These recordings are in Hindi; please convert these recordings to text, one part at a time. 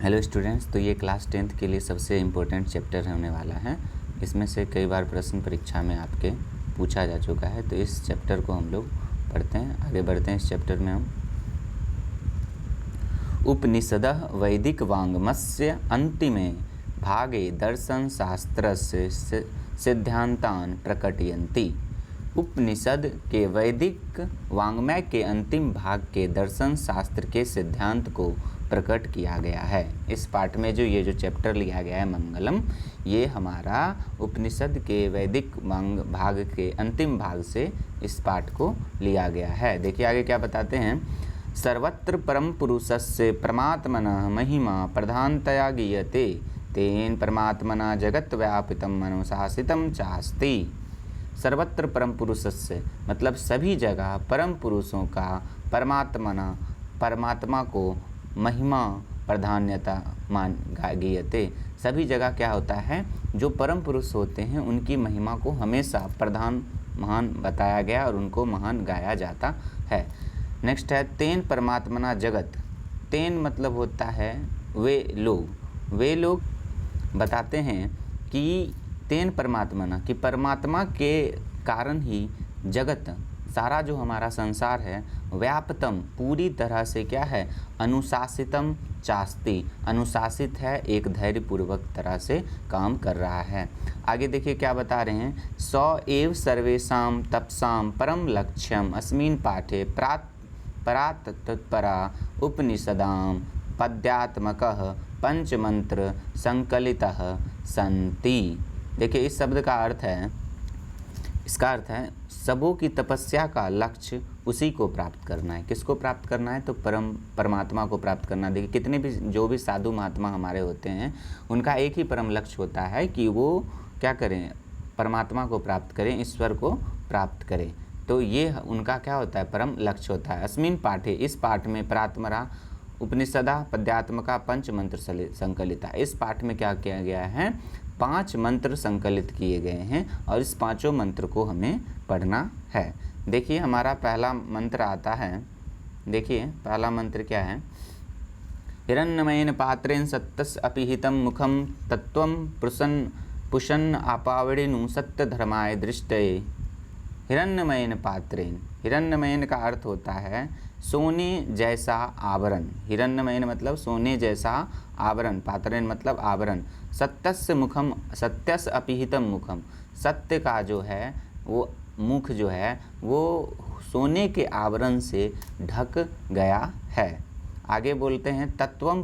हेलो स्टूडेंट्स, तो ये क्लास 10th के लिए सबसे इम्पोर्टेंट चैप्टर होने वाला है। इसमें से कई बार प्रश्न परीक्षा में आपके पूछा जा चुका है, तो इस चैप्टर को हम लोग पढ़ते हैं। आगे बढ़ते हैं। इस चैप्टर में हम उपनिषदः वैदिक वाङ्मयस्य अन्तिमे भागे दर्शन शास्त्रस्य सिद्धान्तान् प्रकटयन्ति। उपनिषद के वैदिक वाङ्मय के अंतिम भाग के दर्शन शास्त्र के सिद्धांत को प्रकट किया गया है। इस पाठ में जो चैप्टर लिया गया है मंगलम, ये हमारा उपनिषद के वैदिक भाग के अंतिम भाग से इस पाठ को लिया गया है। देखिए आगे क्या बताते हैं। सर्वत्र परम पुरुषस्य परमात्मनः महिमा प्रधानतया गीयते, तेन परमात्मना जगत व्यापितं मनोशासितं चास्ति। सर्वत्र परम पुरुषस्य मतलब सभी जगह परम पुरुषों का परमात्मा को महिमा प्राधान्यता मान गीयते। सभी जगह क्या होता है, जो परम पुरुष होते हैं उनकी महिमा को हमेशा प्रधान महान बताया गया और उनको महान गाया जाता है। नेक्स्ट है तेन परमात्मना जगत। तेन मतलब होता है वे लोग बताते हैं कि तेन परमात्मना कि परमात्मा के कारण ही जगत सारा जो हमारा संसार है व्याप्तम पूरी तरह से क्या है, अनुशासितम चास्ति अनुशासित है, एक धैर्यपूर्वक तरह से काम कर रहा है। आगे देखिए क्या बता रहे हैं। सौ एव सर्वेषां तपसां परम लक्ष्यम अस्मिन् पाठे परात् तत्परा उपनिषदां पद्यात्मकः पंचमंत्र संकलितः सन्ति। देखिए इस शब्द का अर्थ है, इसका अर्थ है सबों की तपस्या का लक्ष्य उसी को प्राप्त करना है। किसको प्राप्त करना है, तो परमात्मा को प्राप्त करना। देखिए कितने भी जो भी साधु महात्मा हमारे होते हैं उनका एक ही परम लक्ष्य होता है कि वो क्या करें, परमात्मा को प्राप्त करें, ईश्वर को प्राप्त करें। तो ये उनका क्या होता है, परम लक्ष्य होता है। अस्मिन् पाठे इस पाठ में प्रात्मरा उपनिषदा पद्यात्मका पंच मंत्र संकलिता। इस पाठ में क्या किया गया है, 5 मंत्र संकलित किए गए हैं और इस 5 मंत्र को हमें पढ़ना है। देखिए हमारा पहला मंत्र आता है। देखिए पहला मंत्र क्या है। हिरण्मयेन पात्रेण सत्यस्य अपिहितं मुखं तत्त्वं पुषन् आपावड़ेनु सत्य धर्माय दृष्टये। हिरण्मयेन पात्रेण, हिरण्मयेन का अर्थ होता है सोने जैसा आवरण। हिरण्मयेन मतलब सोने जैसा आवरण, पात्रेण मतलब आवरण। सत्यस्य मुखम, सत्यस्य अपिहितम मुखम, सत्य का जो है वो मुख जो है वो सोने के आवरण से ढक गया है। आगे बोलते हैं तत्वम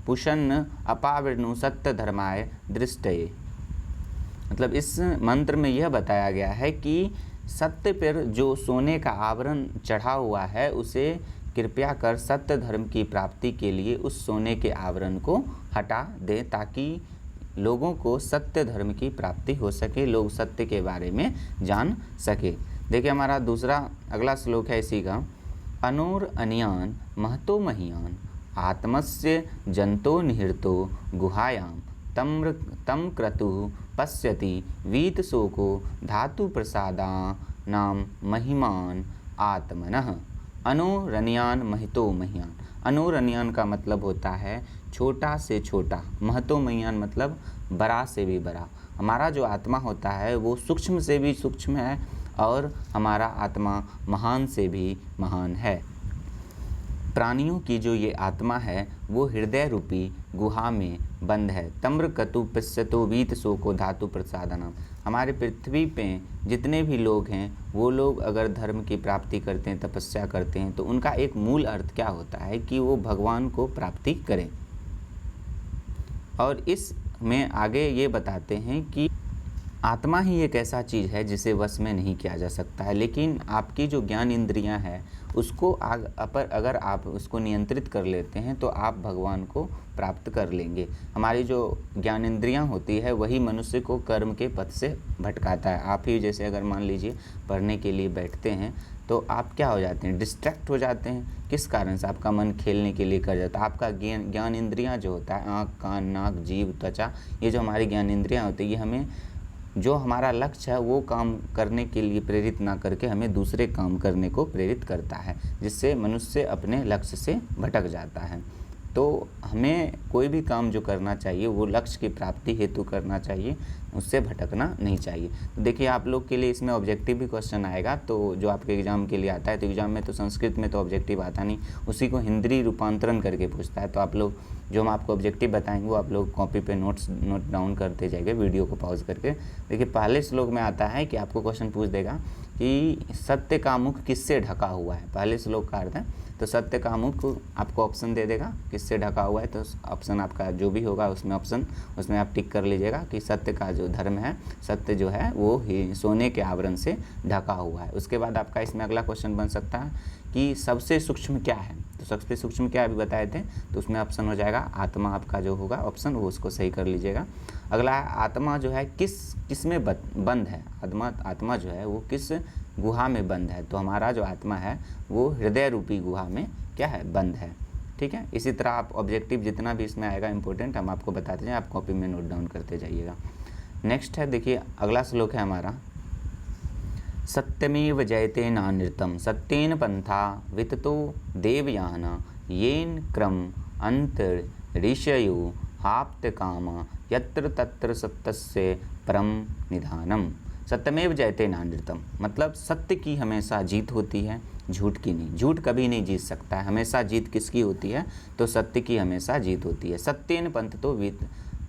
पुषन् अपावृणु सत्य धर्माय दृष्टये। मतलब इस मंत्र में यह बताया गया है कि सत्य पर जो सोने का आवरण चढ़ा हुआ है उसे कृपया कर सत्य धर्म की प्राप्ति के लिए उस सोने के आवरण को हटा दें, ताकि लोगों को सत्य धर्म की प्राप्ति हो सके, लोग सत्य के बारे में जान सके। देखिए हमारा दूसरा अगला श्लोक है इसी का। अनोर अनियान महतो महियान आत्मस्य जंतो निहृतो गुहायाम तम क्रतुः पश्यति वीत शोको धातु प्रसादानां महिमान आत्मनः। अनोरन्यान महितो महियान। अनोरन्यान का मतलब होता है छोटा से छोटा, महतो महियान मतलब बड़ा से भी बड़ा। हमारा जो आत्मा होता है वो सूक्ष्म से भी सूक्ष्म है और हमारा आत्मा महान से भी महान है। प्राणियों की जो ये आत्मा है वो हृदय रूपी गुहा में बंद है। तम्र कतु पश्यतो वीत शोको धातु प्रसादनम। हमारे पृथ्वी पे जितने भी लोग हैं वो लोग अगर धर्म की प्राप्ति करते हैं, तपस्या करते हैं, तो उनका एक मूल अर्थ क्या होता है कि वो भगवान को प्राप्ति करें। और इस में आगे ये बताते हैं कि आत्मा ही एक ऐसा चीज़ है जिसे वश में नहीं किया जा सकता है, लेकिन आपकी जो ज्ञान इंद्रियां हैं उसको अगर आप उसको नियंत्रित कर लेते हैं तो आप भगवान को प्राप्त कर लेंगे। हमारी जो ज्ञान इंद्रियां होती है वही मनुष्य को कर्म के पथ से भटकाता है। आप ही जैसे अगर मान लीजिए पढ़ने के लिए बैठते हैं तो आप क्या हो जाते हैं, डिस्ट्रैक्ट हो जाते हैं। किस कारण से, आपका मन खेलने के लिए कर जाता है। आपका ज्ञान इंद्रियाँ जो होता है, आँख कान नाक जीभ त्वचा, ये जो हमारी ज्ञान इंद्रियाँ होती है ये हमें जो हमारा लक्ष्य है वो काम करने के लिए प्रेरित ना करके हमें दूसरे काम करने को प्रेरित करता है, जिससे मनुष्य अपने लक्ष्य से भटक जाता है। तो हमें कोई भी काम जो करना चाहिए वो लक्ष्य की प्राप्ति हेतु करना चाहिए, उससे भटकना नहीं चाहिए। तो देखिए आप लोग के लिए इसमें ऑब्जेक्टिव भी क्वेश्चन आएगा, तो जो आपके एग्ज़ाम के लिए आता है, तो एग्ज़ाम में तो संस्कृत में तो ऑब्जेक्टिव आता नहीं, उसी को हिंदी रूपांतरण करके पूछता है। तो आप लोग जो हम आपको ऑब्जेक्टिव बताएंगे वो आप लोग कॉपी पे नोट डाउन करते जाएंगे वीडियो को पॉज करके। देखिए पहले श्लोक में आता है कि आपको क्वेश्चन पूछ देगा कि सत्य का मुख किससे ढका हुआ है। पहले श्लोक का अर्थ है, तो सत्य का मुख आपको ऑप्शन दे देगा किससे ढका हुआ है, तो ऑप्शन आपका जो भी होगा उसमें ऑप्शन उसमें आप टिक कर लीजिएगा कि सत्य का जो धर्म है, सत्य जो है वो ही सोने के आवरण से ढका हुआ है। उसके बाद आपका इसमें अगला क्वेश्चन बन सकता है कि सबसे सूक्ष्म क्या है, तो सबसे सूक्ष्म क्या अभी बताए थे, तो उसमें ऑप्शन हो जाएगा आत्मा, आपका जो होगा ऑप्शन वो उसको सही कर लीजिएगा। अगला है आत्मा जो है किस में बंद है, आत्मा जो है वो किस गुहा में बंद है, तो हमारा जो आत्मा है वो हृदय रूपी गुहा में क्या है, बंद है। ठीक है, इसी तरह आप ऑब्जेक्टिव जितना भी इसमें आएगा इंपॉर्टेंट हम आपको बताते जाएं, आप कॉपी में नोट डाउन करते जाइएगा। नेक्स्ट है, देखिए अगला श्लोक है हमारा, सत्यमेव जयते नानृतम सत्येन पंथा विततो देवयान येन क्रम अंतरिषयो हाप्त काम यत्र तत्र सत्यस्य परम निधानम। सत्यमेव जयते नानृतम मतलब सत्य की हमेशा जीत होती है, झूठ की नहीं। झूठ कभी नहीं जीत सकता है, हमेशा जीत किसकी होती है, तो सत्य की हमेशा जीत होती है। सत्येन पंथ तो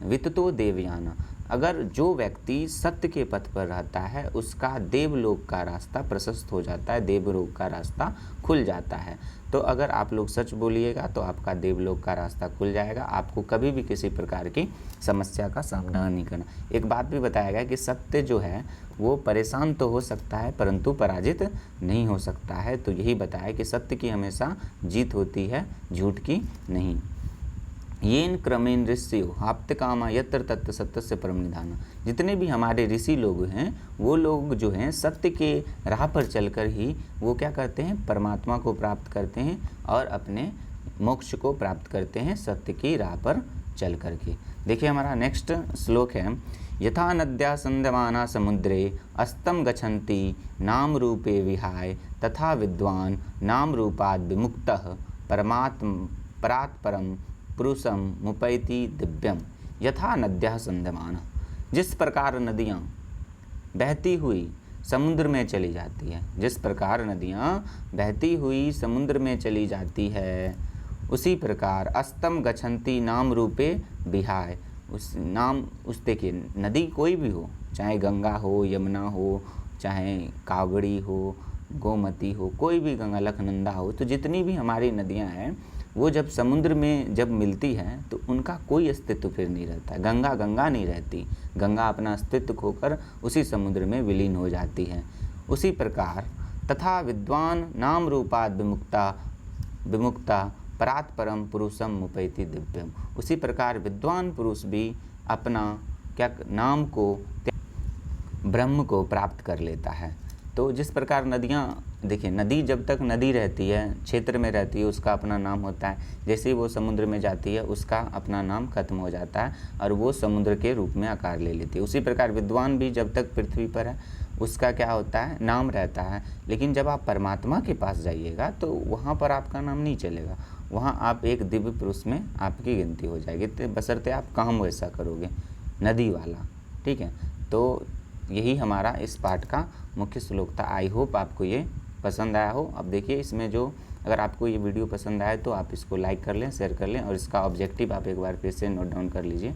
विततो देवयान, अगर जो व्यक्ति सत्य के पथ पर रहता है उसका देवलोक का रास्ता प्रशस्त हो जाता है, देवलोक का रास्ता खुल जाता है। तो अगर आप लोग सच बोलिएगा तो आपका देवलोक का रास्ता खुल जाएगा, आपको कभी भी किसी प्रकार की समस्या का सामना नहीं करना। एक बात भी बताया गया कि सत्य जो है वो परेशान तो हो सकता है परंतु पराजित नहीं हो सकता है। तो यही बताया कि सत्य की हमेशा जीत होती है, झूठ की नहीं। येन क्रमेण ऋषियो हाप्त कामा यत्र तत्र सत्य से परम निधान, जितने भी हमारे ऋषि लोग हैं वो लोग जो हैं सत्य के राह पर चलकर ही वो क्या करते हैं, परमात्मा को प्राप्त करते हैं और अपने मोक्ष को प्राप्त करते हैं सत्य की राह पर चल करके। देखिए हमारा नेक्स्ट श्लोक है, यथा नद्या संदमाना समुद्रे अस्तम गच्छन्ति नाम रूपे विहाय तथा विद्वान नाम रूपाद विमुक्तः परात् परम पुरुषम मुपैति दिव्यम। यथा नद्यः संदमान, जिस प्रकार नदियाँ बहती हुई समुद्र में चली जाती है, जिस प्रकार नदियाँ बहती हुई समुद्र में चली जाती है, उसी प्रकार अस्तम गच्छन्ति नाम रूपे विहाय, उस देखिए नदी कोई भी हो, चाहे गंगा हो, यमुना हो, चाहे कावड़ी हो, गोमती हो, कोई भी गंगा लखनंदा हो, तो जितनी भी हमारी नदियाँ हैं वो जब समुद्र में जब मिलती हैं तो उनका कोई अस्तित्व फिर नहीं रहता। गंगा गंगा नहीं रहती, गंगा अपना अस्तित्व खोकर उसी समुद्र में विलीन हो जाती है। उसी प्रकार तथा विद्वान नाम रूपाद विमुक्ता परात् परम पुरुषम मुपैति दिव्यम, उसी प्रकार विद्वान पुरुष भी अपना क्या नाम को ब्रह्म को प्राप्त कर लेता है। तो जिस प्रकार नदियाँ, देखिए नदी जब तक नदी रहती है, क्षेत्र में रहती है, उसका अपना नाम होता है, जैसे ही वो समुद्र में जाती है उसका अपना नाम खत्म हो जाता है और वो समुद्र के रूप में आकार ले लेती है। उसी प्रकार विद्वान भी जब तक पृथ्वी पर है उसका क्या होता है, नाम रहता है, लेकिन जब आप परमात्मा के पास जाइएगा तो वहाँ पर आपका नाम नहीं चलेगा, वहाँ आप एक दिव्य पुरुष में आपकी गिनती हो जाएगी, तो बशर्ते आप काम वैसा करोगे नदी वाला। ठीक है, तो यही हमारा इस पाठ का मुख्य श्लोक था। आई होप आपको ये पसंद आया हो। अब देखिए इसमें जो अगर आपको ये वीडियो पसंद आए तो आप इसको लाइक कर लें, शेयर कर लें और इसका ऑब्जेक्टिव आप एक बार फिर से नोट डाउन कर लीजिए।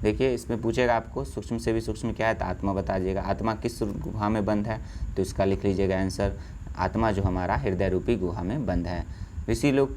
देखिए इसमें पूछेगा आपको सूक्ष्म से भी सूक्ष्म क्या है, तो आत्मा बता दीजिएगा। आत्मा किस गुहा में बंद है, तो इसका लिख लीजिएगा आंसर, आत्मा जो हमारा हृदय रूपी गुहा में बंद है। ऋषि लोग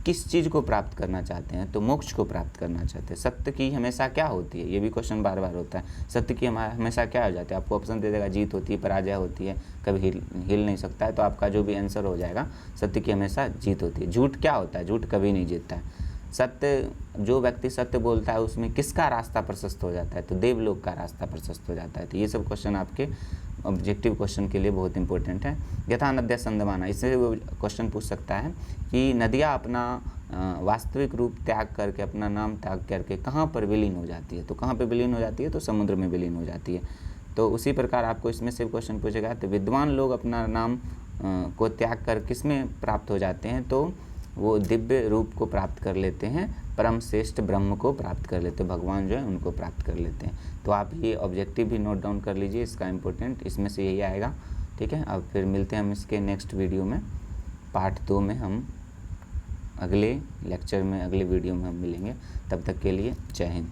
किस चीज़ को प्राप्त करना चाहते हैं, तो मोक्ष को प्राप्त करना चाहते हैं। सत्य की हमेशा क्या होती है, ये भी क्वेश्चन बार बार होता है, सत्य की हमेशा क्या हो जाती है, आपको ऑप्शन दे देगा, जीत होती है, पराजय होती है, कभी हिल नहीं सकता है, तो आपका जो भी आंसर हो जाएगा सत्य की हमेशा जीत होती है। झूठ क्या होता है, झूठ कभी नहीं जीतता है। सत्य, जो व्यक्ति सत्य बोलता है उसमें किसका रास्ता प्रशस्त हो जाता है, तो देवलोक का रास्ता प्रशस्त हो जाता है। तो ये सब क्वेश्चन आपके ऑब्जेक्टिव क्वेश्चन के लिए बहुत इंपॉर्टेंट है। यथा नद्या संदमाना, इससे वो क्वेश्चन पूछ सकता है कि नदियाँ अपना वास्तविक रूप त्याग करके, अपना नाम त्याग करके कहाँ पर विलीन हो जाती है, तो कहाँ पर विलीन हो जाती है, तो समुद्र में विलीन हो जाती है। तो उसी प्रकार आपको इसमें से क्वेश्चन पूछेगा, तो विद्वान लोग अपना नाम को त्याग कर किस में प्राप्त हो जाते हैं, तो वो दिव्य रूप को प्राप्त कर लेते हैं, परम श्रेष्ठ ब्रह्म को प्राप्त कर लेते हैं, भगवान जो है उनको प्राप्त कर लेते हैं। तो आप ये ऑब्जेक्टिव भी नोट डाउन कर लीजिए, इसका इम्पोर्टेंट इसमें से यही आएगा। ठीक है, अब फिर मिलते हैं हम इसके नेक्स्ट वीडियो में, पार्ट 2 में हम अगले लेक्चर में, अगले वीडियो में हम मिलेंगे। तब तक के लिए जय हिंद।